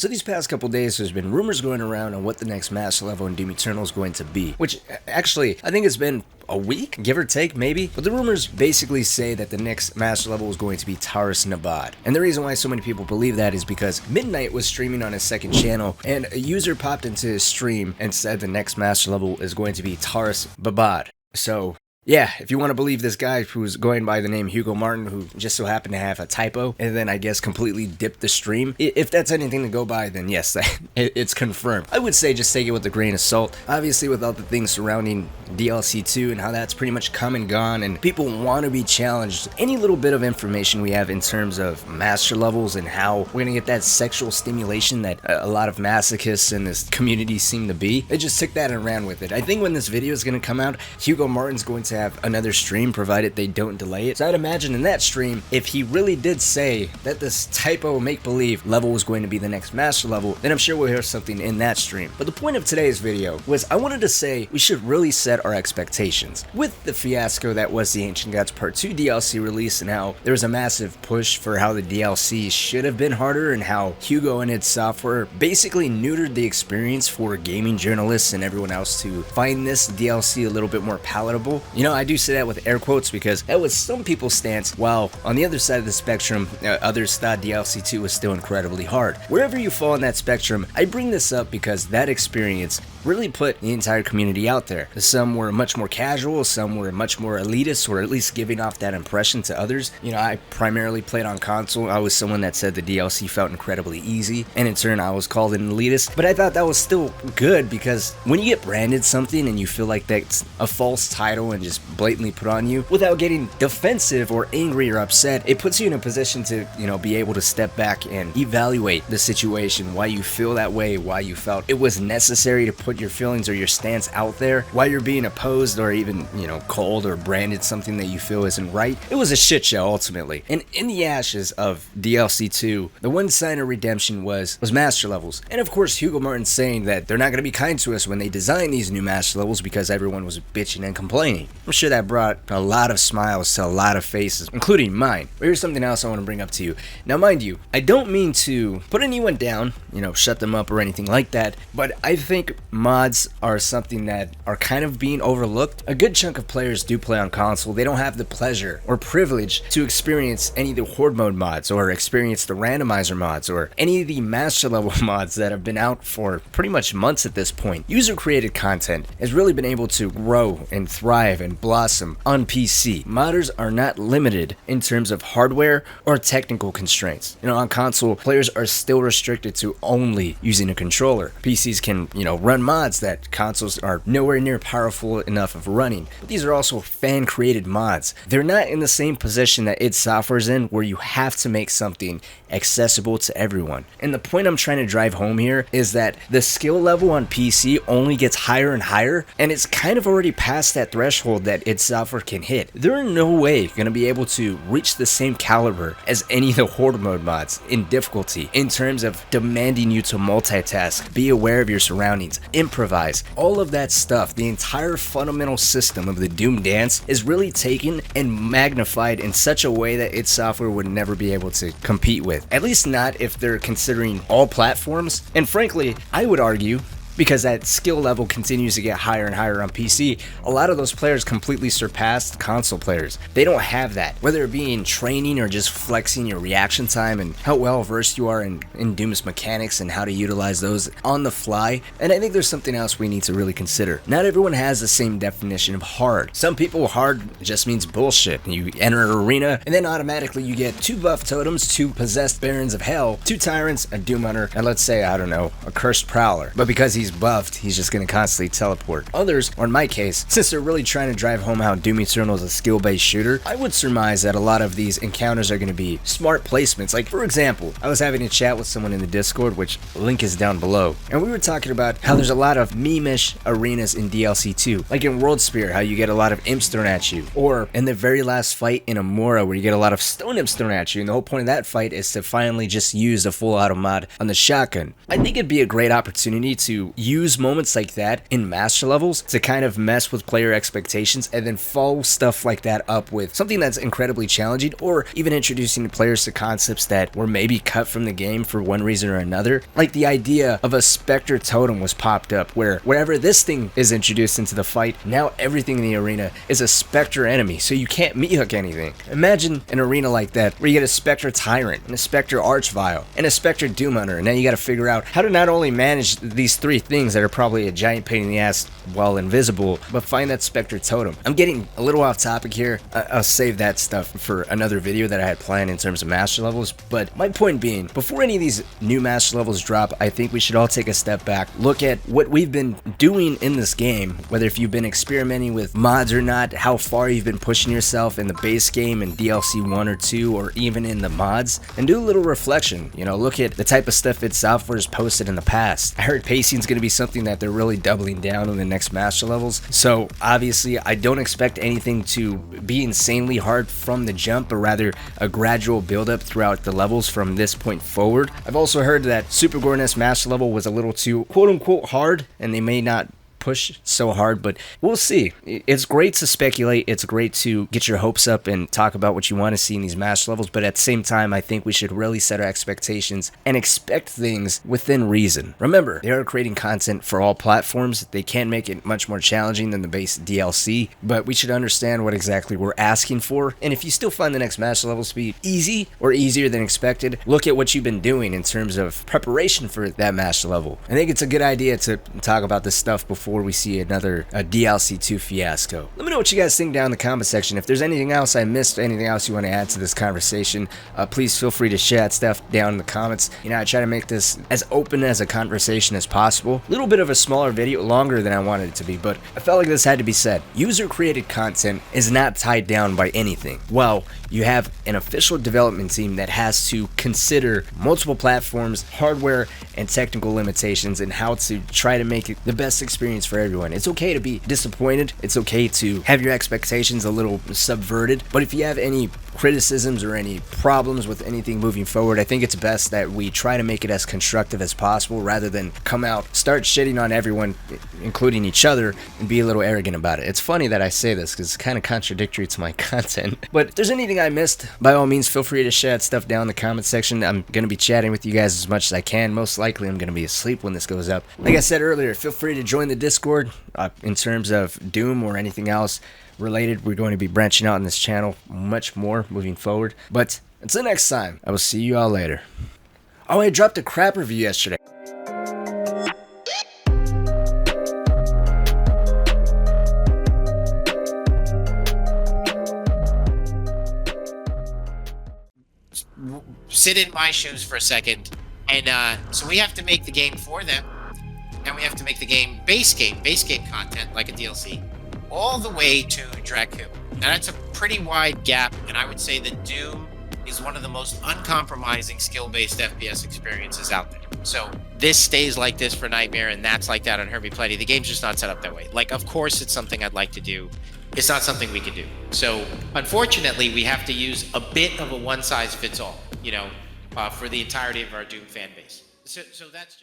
So these past couple days, there's been rumors going around on what the next master level in Doom Eternal is going to be, which actually, I think it's been a week, give or take, maybe. But the rumors basically say that the next master level is going to be Taras Nabad. And the reason why so many people believe that is because Midnight was streaming on his second channel, and a user popped into his stream and said the next master level is going to be Taras Nabad. So yeah, if you want to believe this guy who's going by the name Hugo Martin, who just so happened to have a typo, and then I guess completely dipped the stream, if that's anything to go by, then yes, it's confirmed. I would say just take it with a grain of salt. Obviously, with all the things surrounding DLC 2 and how that's pretty much come and gone, and people want to be challenged, any little bit of information we have in terms of master levels and how we're going to get that sexual stimulation that a lot of masochists in this community seem to be, they just took that and ran with it. I think when this video is going to come out, Hugo Martin's going to have another stream provided they don't delay it. So I'd imagine in that stream, if he really did say that this typo make-believe level was going to be the next master level, then I'm sure we'll hear something in that stream. But the point of today's video was I wanted to say we should really set our expectations. With the fiasco that was the Ancient Gods Part 2 DLC release and how there was a massive push for how the DLC should have been harder and how Hugo and idsoftware basically neutered the experience for gaming journalists and everyone else to find this DLC a little bit more palatable. You know, I do say that with air quotes because that was some people's stance, while on the other side of the spectrum, others thought DLC 2 was still incredibly hard. Wherever you fall on that spectrum, I bring this up because that experience really put the entire community out there. Some were much more casual, some were much more elitist, or at least giving off that impression to others. You know, I primarily played on console. I was someone that said the DLC felt incredibly easy, and in turn I was called an elitist, but I thought that was still good because when you get branded something and you feel like that's a false title and just blatantly put on you without getting defensive or angry or upset, it puts you in a position to, you know, be able to step back and evaluate the situation, why you feel that way, why you felt it was necessary to put your feelings or your stance out there, why you're being opposed or even, you know, called or branded something that you feel isn't right. It was a shit show ultimately. And in the ashes of DLC 2, the one sign of redemption was master levels. And of course, Hugo Martin saying that they're not going to be kind to us when they design these new master levels because everyone was bitching and complaining. I'm sure that brought a lot of smiles to a lot of faces, including mine. But here's something else I want to bring up to you. Now, mind you, I don't mean to put anyone down, you know, shut them up or anything like that, but I think mods are something that are kind of being overlooked. A good chunk of players do play on console. They don't have the pleasure or privilege to experience any of the horde mode mods or experience the randomizer mods or any of the master level mods that have been out for pretty much months at this point. User created content has really been able to grow and thrive and blossom on PC. Modders are not limited in terms of hardware or technical constraints. You know, on console, players are still restricted to only using a controller. PCs can, you know, run mods that consoles are nowhere near powerful enough of running. But these are also fan-created mods. They're not in the same position that idsoftware is in, where you have to make something accessible to everyone. And the point I'm trying to drive home here is that the skill level on PC only gets higher and higher, and it's kind of already past that threshold that idsoftware can hit. They're in no way going to be able to reach the same caliber as any of the horde mode mods in difficulty, in terms of demanding you to multitask, be aware of your surroundings, improvise, all of that stuff. The entire fundamental system of the Doom dance is really taken and magnified in such a way that idsoftware would never be able to compete with. At least not if they're considering all platforms. And frankly, I would argue, because that skill level continues to get higher and higher on PC, a lot of those players completely surpassed console players. They don't have that. Whether it be in training or just flexing your reaction time and how well versed you are in Doom's mechanics and how to utilize those on the fly. And I think there's something else we need to really consider. Not everyone has the same definition of hard. Some people, hard just means bullshit. You enter an arena and then automatically you get 2 buff totems, 2 possessed barons of hell, 2 tyrants, a doom hunter, and let's say, I don't know, a cursed prowler. But because he's buffed, he's just going to constantly teleport. Others, or in my case, since they're really trying to drive home how Doom Eternal is a skill-based shooter, I would surmise that a lot of these encounters are going to be smart placements. Like, for example, I was having a chat with someone in the Discord, which link is down below, and we were talking about how there's a lot of meme-ish arenas in DLC 2, like in World Spear, how you get a lot of imps thrown at you, or in the very last fight in Amora, where you get a lot of stone imps thrown at you, and the whole point of that fight is to finally just use a full auto mod on the shotgun. I think it'd be a great opportunity to to use moments like that in master levels to kind of mess with player expectations and then follow stuff like that up with something that's incredibly challenging, or even introducing players to concepts that were maybe cut from the game for one reason or another. Like the idea of a Spectre totem was popped up, where wherever this thing is introduced into the fight, now everything in the arena is a Spectre enemy, so you can't meat hook anything. Imagine an arena like that where you get a Spectre Tyrant and a Spectre Archvile and a Spectre Doom Hunter, and now you got to figure out how to not only manage these three things that are probably a giant pain in the ass while invisible, but find that Spectre totem. I'm getting a little off topic here. I'll save that stuff for another video that I had planned in terms of master levels, but my point being, before any of these new master levels drop, I think we should all take a step back, look at what we've been doing in this game, whether if you've been experimenting with mods or not, how far you've been pushing yourself in the base game and DLC 1 or 2, or even in the mods, and do a little reflection. You know, look at the type of stuff idsoftware's posted in the past. I heard pacing's going to be something that they're really doubling down on the next master levels, so obviously I don't expect anything to be insanely hard from the jump, but rather a gradual build up throughout the levels from this point forward. I've also heard that Super Gorness master level was a little too quote unquote hard, and they may not push so hard, but we'll see. It's great to speculate, it's great to get your hopes up and talk about what you want to see in these master levels, but at the same time I think we should really set our expectations and expect things within reason. Remember, they are creating content for all platforms. They can make it much more challenging than the base DLC, but we should understand what exactly we're asking for, and if you still find the next master levels to be easy or easier than expected, look at what you've been doing in terms of preparation for that master level. I think it's a good idea to talk about this stuff before we see another DLC 2 fiasco. Let me know what you guys think down in the comment section. If there's anything else I missed, anything else you want to add to this conversation, please feel free to share that stuff down in the comments. You know, I try to make this as open as a conversation as possible. A little bit of a smaller video, longer than I wanted it to be, but I felt like this had to be said. User created content is not tied down by anything. Well, you have an official development team that has to consider multiple platforms, hardware, and technical limitations, and how to try to make it the best experience for everyone. It's okay to be disappointed. It's okay to have your expectations a little subverted. But if you have any criticisms or any problems with anything moving forward, I think it's best that we try to make it as constructive as possible rather than come out, start shitting on everyone, including each other, and be a little arrogant about it. It's funny that I say this because it's kind of contradictory to my content. But if there's anything I missed, by all means, feel free to share that stuff down in the comment section. I'm going to be chatting with you guys as much as I can. Most likely, I'm going to be asleep when this goes up. Like I said earlier, feel free to join the Discord in terms of Doom or anything else related. We're going to be branching out on this channel much more moving forward. But until next time, I will see you all later. Oh, I dropped a crap review yesterday. Sit in my shoes for a second, and so we have to make the game for them, and we have to make the game base game content like a DLC, all the way to Dracu. Now that's a pretty wide gap, and I would say that Doom is one of the most uncompromising skill-based FPS experiences out there. So this stays like this for Nightmare, and that's like that on Herbie Plenty. The game's just not set up that way. Like, of course it's something I'd like to do. It's not something we can do. So unfortunately, we have to use a bit of a one-size-fits-all, you know, for the entirety of our Doom fan base. So that's just